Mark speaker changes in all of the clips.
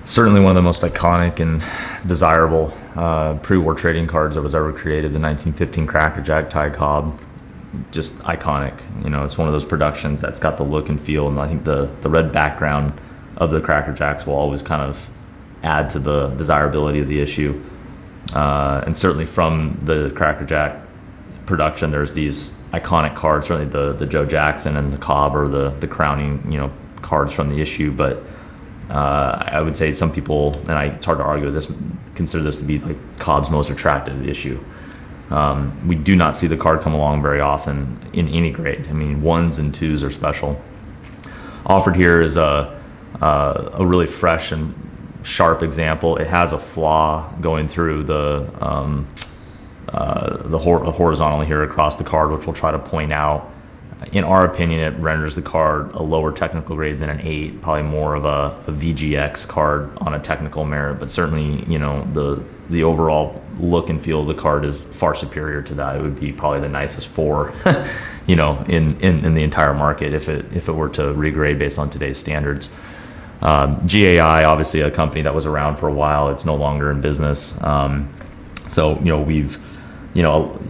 Speaker 1: Certainly one of the most iconic and desirable pre-war trading cards that was ever created, the 1915 Cracker Jack Ty Cobb. Just iconic. You know, it's one of those productions that's got the look and feel, and I think the red background of the Cracker Jacks will always kind of add to the desirability of the issue. And certainly from the Cracker Jack production, there's these iconic cards, certainly the Joe Jackson and the Cobb are the crowning, you know, cards from the issue. But I would say some people, and it's hard to argue with this, consider this to be like Cobb's most attractive issue. We do not see the card come along very often in any grade. I mean, 1s and 2s are special. Offered here is a really fresh and sharp example. It has a flaw going through the horizontally here across the card, which we'll try to point out. In our opinion, it renders the card a lower technical grade than an 8, probably more of a VGX card on a technical merit, but certainly, you know, the overall look and feel of the card is far superior to that. It would be probably the nicest 4, you know, in the entire market if it were to regrade based on today's standards. GAI, obviously a company that was around for a while, it's no longer in business. So, you know,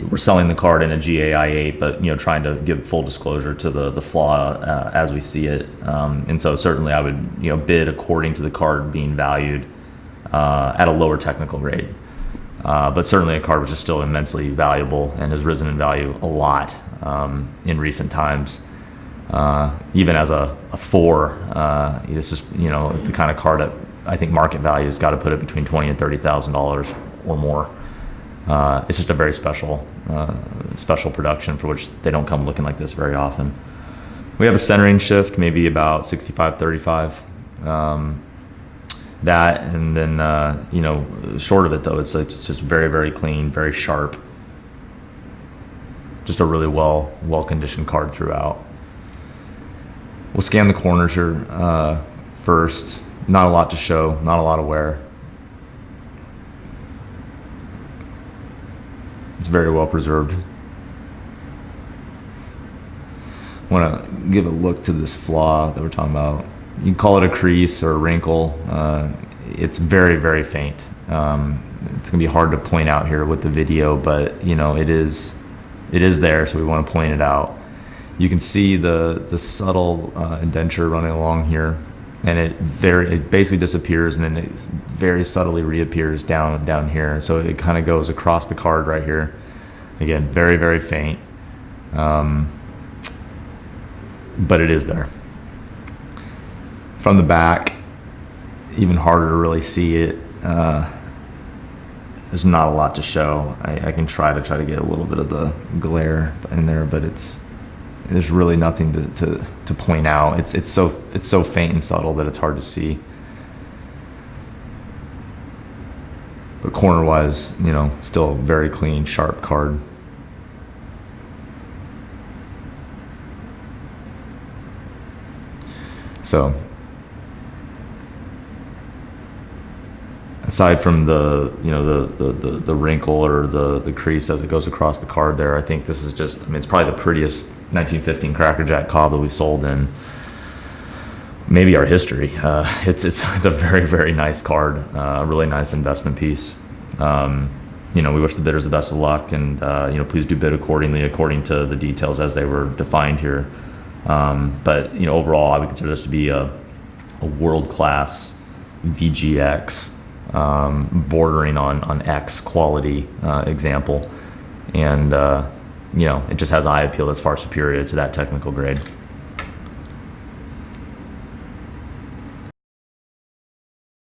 Speaker 1: we're selling the card in a GAI 8, but, you know, trying to give full disclosure to the flaw as we see it. And so certainly I would, you know, bid according to the card being valued at a lower technical grade. But certainly a card which is still immensely valuable and has risen in value a lot in recent times. Even as a 4, this is, you know, the kind of card that I think market value has got to put it between $20,000 and $30,000 or more. It's just a very special production for which they don't come looking like this very often. We have a centering shift, maybe about 65-35. That, and then, you know, short of it though, it's just very, very clean, very sharp. Just a really well-conditioned card throughout. We'll scan the corners here first. Not a lot to show, not a lot of wear. It's very well preserved. I want to give a look to this flaw that we're talking about. You can call it a crease or a wrinkle. It's very, very faint. It's going to be hard to point out here with the video, but, you know, it is there, so we want to point it out. You can see the subtle indenture running along here, and it basically disappears, and then it very subtly reappears down here. So it kind of goes across the card right here. Again, very, very faint, but it is there. From the back, even harder to really see it. There's not a lot to show. I can try to get a little bit of the glare in there, but there's really nothing to point out. It's so faint and subtle that it's hard to see. But corner-wise, you know, still very clean, sharp card. So, aside from the wrinkle or the crease as it goes across the card there, I think this is just, I mean, it's probably the prettiest 1915 Cracker Jack Cobb that we've sold in maybe our history. It's a very, very nice card, a really nice investment piece. You know, we wish the bidders the best of luck, and you know, please do bid according to the details as they were defined here. But, you know, overall, I would consider this to be a world-class VGX, bordering on X quality example, and you know, it just has eye appeal that's far superior to that technical grade.